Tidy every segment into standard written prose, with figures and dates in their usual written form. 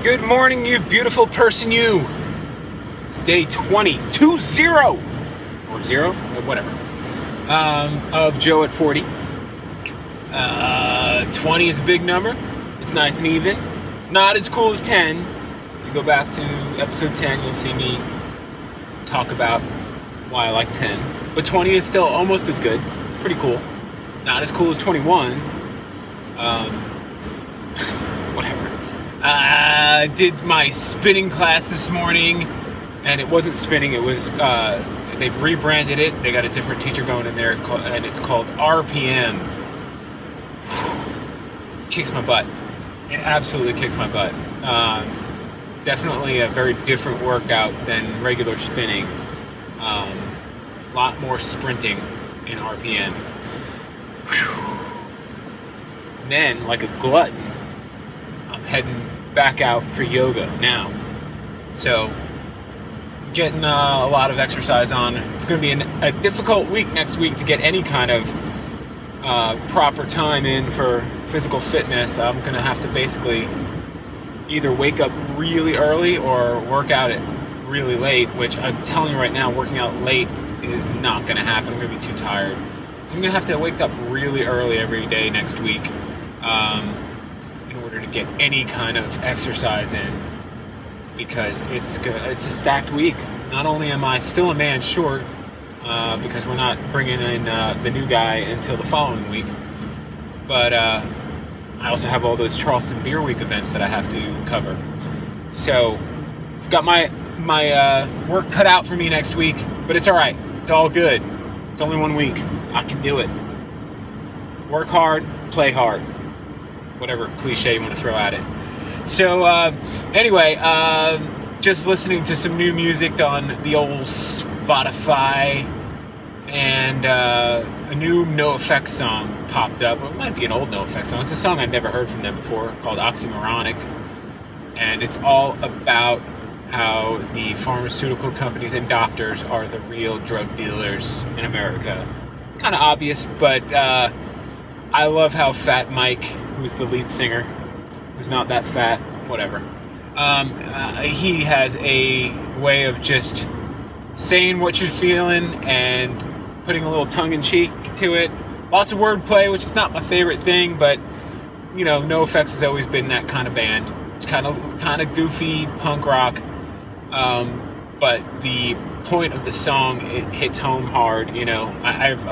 Good morning, you beautiful person, you. It's day 20, or 0, whatever, of Joe at 40. 20 is a big number. It's nice and even. Not as cool as 10. If you go back to episode 10, you'll see me talk about why I like 10. But 20 is still almost as good. It's pretty cool. Not as cool as 21. Whatever. I did my spinning class this morning, and it wasn't spinning. It was, they've rebranded it. They got a different teacher going in there, and it's called RPM. Kicks my butt. It absolutely kicks my butt. Definitely a very different workout than regular spinning. A lot more sprinting in RPM. And then, like a glutton, I'm heading back out for yoga now. So, getting a lot of exercise on. It's going to be a difficult week next week to get any kind of proper time in for physical fitness. I'm going to have to basically either wake up really early or work out at really late, which I'm telling you right now, working out late is not going to happen. I'm going to be too tired. So I'm going to have to wake up really early every day next week in order to get any kind of exercise in, because it's a stacked week. Not only am I still a man short, because we're not bringing in the new guy until the following week, but I also have all those Charleston Beer Week events that I have to cover. So I've got my work cut out for me next week, but it's all right. It's all good. It's only 1 week. I can do it. Work hard, play hard. Whatever cliche you want to throw at it. So anyway, just listening to some new music on the old Spotify, and a new NOFX song popped up. Well, it might be an old NOFX song. It's a song I'd never heard from them before, called Oxymoronic, and it's all about how the pharmaceutical companies and doctors are the real drug dealers in America. Kind of obvious, but I love how Fat Mike, who's the lead singer, who's not that fat, whatever, he has a way of just saying what you're feeling and putting a little tongue-in-cheek to it. Lots of wordplay, which is not my favorite thing, but you know, NOFX has always been that kind of band. It's kind of goofy punk rock, but the point of the song, it hits home hard. You know, I've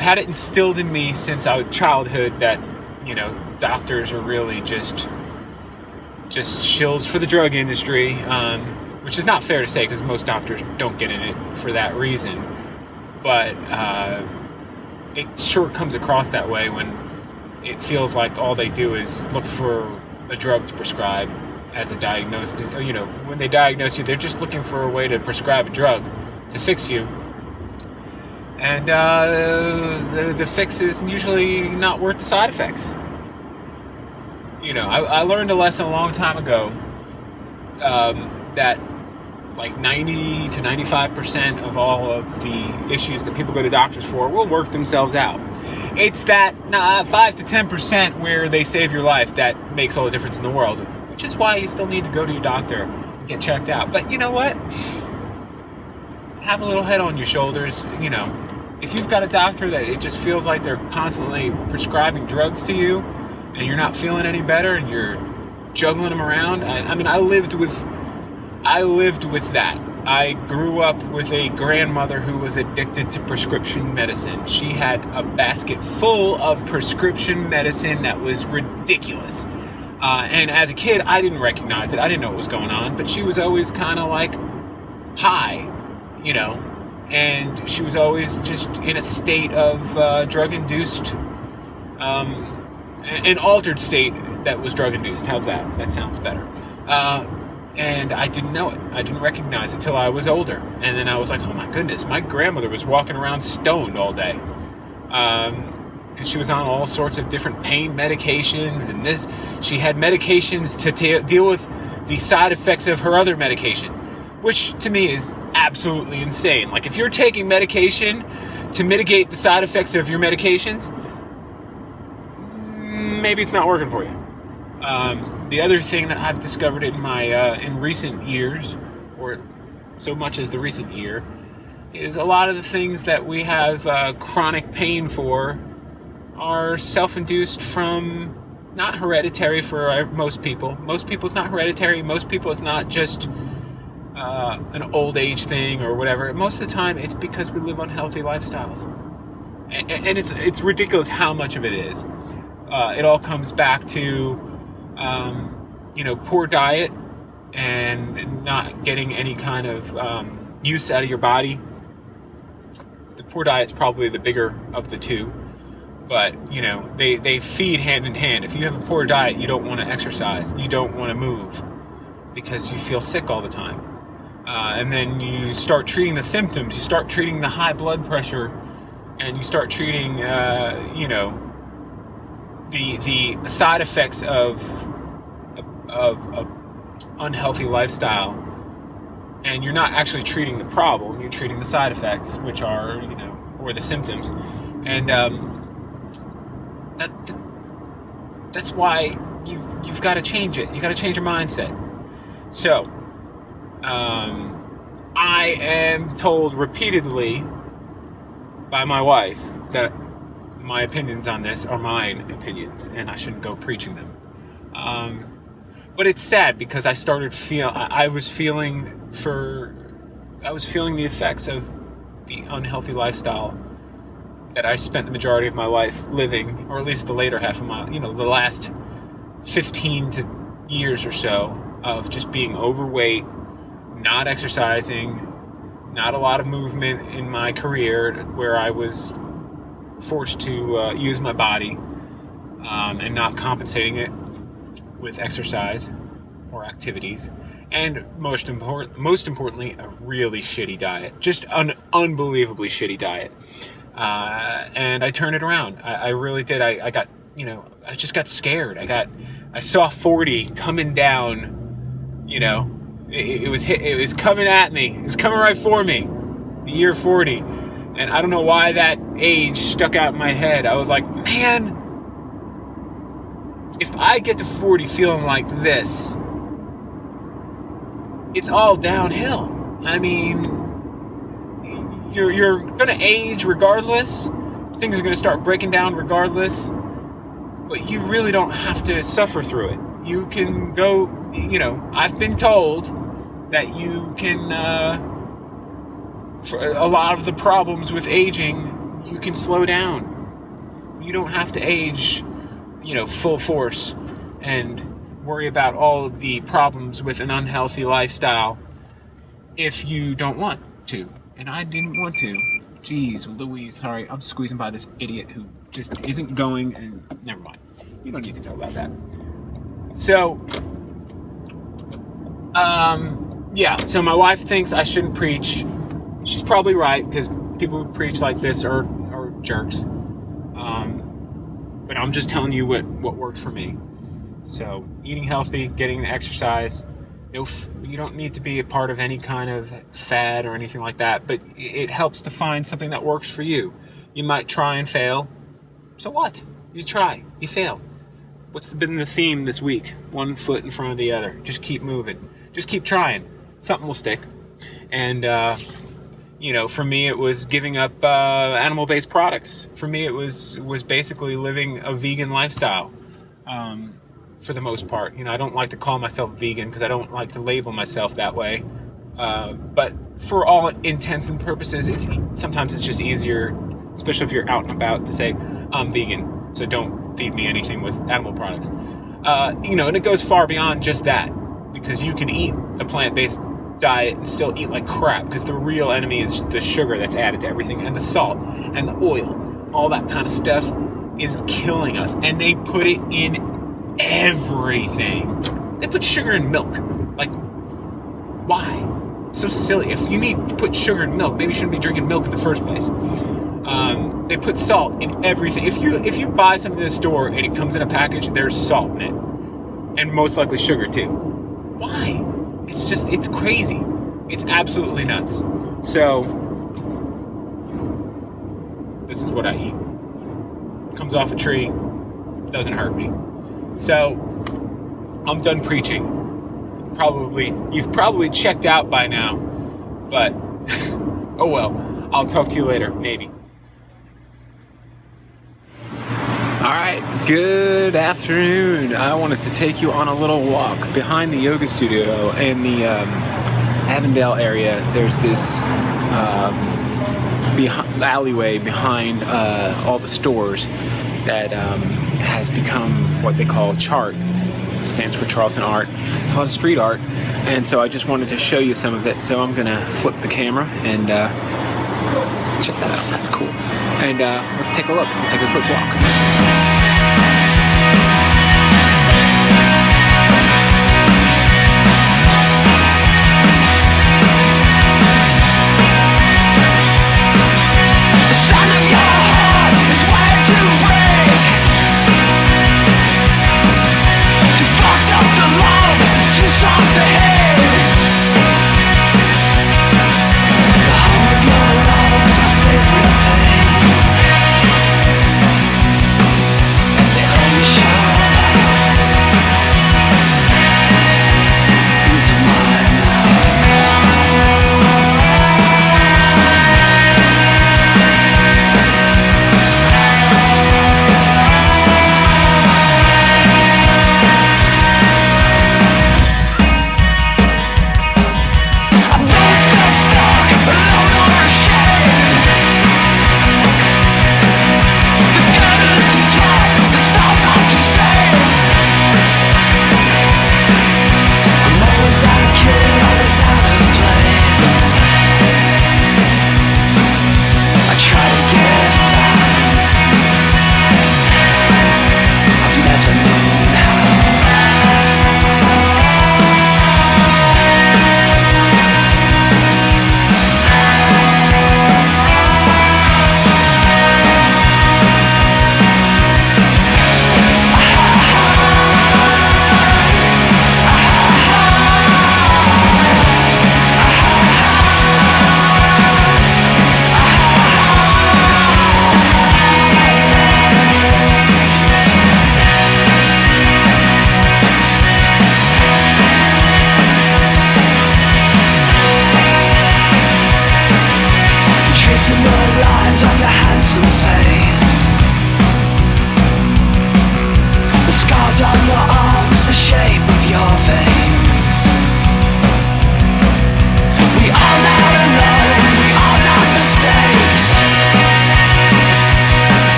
had it instilled in me since our childhood that, you know, doctors are really just shills for the drug industry, which is not fair to say because most doctors don't get in it for that reason. But it sure comes across that way when it feels like all they do is look for a drug to prescribe as a diagnosis. You know, when they diagnose you, they're just looking for a way to prescribe a drug to fix you. And the fix is usually not worth the side effects. You know, I learned a lesson a long time ago that like 90 to 95% of all of the issues that people go to doctors for will work themselves out. It's that 5 to 10% where they save your life that makes all the difference in the world, which is why you still need to go to your doctor and get checked out. But you know what? Have a little head on your shoulders. You know, if you've got a doctor that it just feels like they're constantly prescribing drugs to you and you're not feeling any better and you're juggling them around, I mean, I lived with that. I grew up with a grandmother who was addicted to prescription medicine. She had a basket full of prescription medicine that was ridiculous. And as a kid, I didn't recognize it. I didn't know what was going on, but she was always kind of like high, you know, and she was always just in a state of drug-induced, an altered state that was drug-induced. How's that? That sounds better. And I didn't know it. I didn't recognize it till I was older. And then I was like, oh my goodness, my grandmother was walking around stoned all day. Because she was on all sorts of different pain medications, and she had medications to deal with the side effects of her other medications, which to me is absolutely insane. Like, if you're taking medication to mitigate the side effects of your medications, maybe it's not working for you. The other thing that I've discovered in my in recent years, or so much as the recent year, is a lot of the things that we have chronic pain for are self-induced from not hereditary for most people. Most people it's not hereditary. Most people it's not just an old age thing or whatever. Most of the time it's because we live unhealthy lifestyles. And it's ridiculous how much of it is. It all comes back to poor diet and not getting any kind of use out of your body. The poor diet's probably the bigger of the two, but they feed hand in hand. If you have a poor diet, you don't want to exercise, you don't want to move because you feel sick all the time, and then you start treating the symptoms. You start treating the high blood pressure, and you start treating the side effects of unhealthy lifestyle, and you're not actually treating the problem, you're treating the side effects, which are or the symptoms. And that's why you've got to change it. You got to change your mindset. So I am told repeatedly by my wife that my opinions on this are mine opinions, and I shouldn't go preaching them. But it's sad because I started I was feeling the effects of the unhealthy lifestyle that I spent the majority of my life living, or at least the later half of the last 15 years or so of just being overweight, not exercising, not a lot of movement in my career where I was forced to use my body and not compensating it with exercise or activities, and most importantly, a really shitty diet, just an unbelievably shitty diet. And I turned it around. I really did. I got, I just got scared. I saw 40 coming down. It was coming at me. It was coming right for me. The year 40. And I don't know why that age stuck out in my head. I was like, man, if I get to 40 feeling like this, it's all downhill. I mean, you're going to age regardless. Things are going to start breaking down regardless. But you really don't have to suffer through it. You can go, I've been told that you can, for a lot of the problems with aging, you can slow down. You don't have to age, full force and worry about all of the problems with an unhealthy lifestyle if you don't want to. And I didn't want to. Jeez, Louise, sorry, I'm squeezing by this idiot who just isn't going, and never mind. You don't need to know about that. So, so my wife thinks I shouldn't preach. She's probably right, because people who preach like this are jerks. But I'm just telling you what worked for me. So, eating healthy, getting exercise. You don't need to be a part of any kind of fad or anything like that, but it helps to find something that works for you. You might try and fail. So what? You try. You fail. What's been the theme this week? One foot in front of the other. Just keep moving. Just keep trying. Something will stick. And, for me, it was giving up animal-based products. For me, it was basically living a vegan lifestyle. For the most part. I don't like to call myself vegan because I don't like to label myself that way. But for all intents and purposes, sometimes it's just easier, especially if you're out and about, to say, I'm vegan, so don't feed me anything with animal products. And it goes far beyond just that, because you can eat a plant-based diet and still eat like crap, because the real enemy is the sugar that's added to everything, and the salt, and the oil. All that kind of stuff is killing us, and they put it in everything. They put sugar in milk. Like, why? It's so silly. If you need to put sugar in milk, maybe you shouldn't be drinking milk in the first place. They put salt in everything. If you buy something in the store and it comes in a package, there's salt in it, and most likely sugar too. Why? It's crazy. It's absolutely nuts. So this is what I eat. Comes off a tree. Doesn't hurt me. So I'm done preaching. You've probably checked out by now, but oh well. I'll talk to you later, maybe. Alright, good afternoon. I wanted to take you on a little walk behind the yoga studio in the Avondale area. There's this alleyway behind all the stores that has become what they call CHART. Stands for Charleston art. It's a lot of street art, and so I just wanted to show you some of it. So I'm gonna flip the camera and check that out. That's cool. And let's take a look. We'll take a quick walk.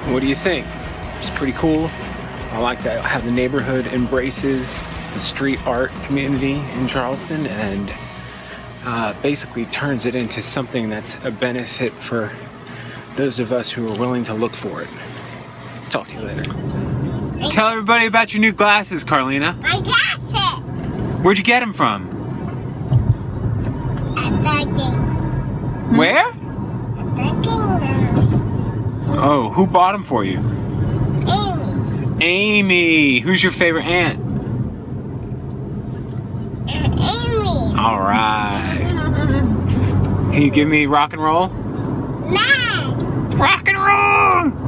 What do you think? It's pretty cool. I like that how the neighborhood embraces the street art community in Charleston and basically turns it into something that's a benefit for those of us who are willing to look for it. Talk to you later. Tell everybody about your new glasses, Karlina. My glasses! Where'd you get them from? At the game. Where? At the game. Oh, who bought them for you? Amy. Amy. Who's your favorite aunt? Amy. All right. Can you give me rock and roll? Nine. Rock and roll!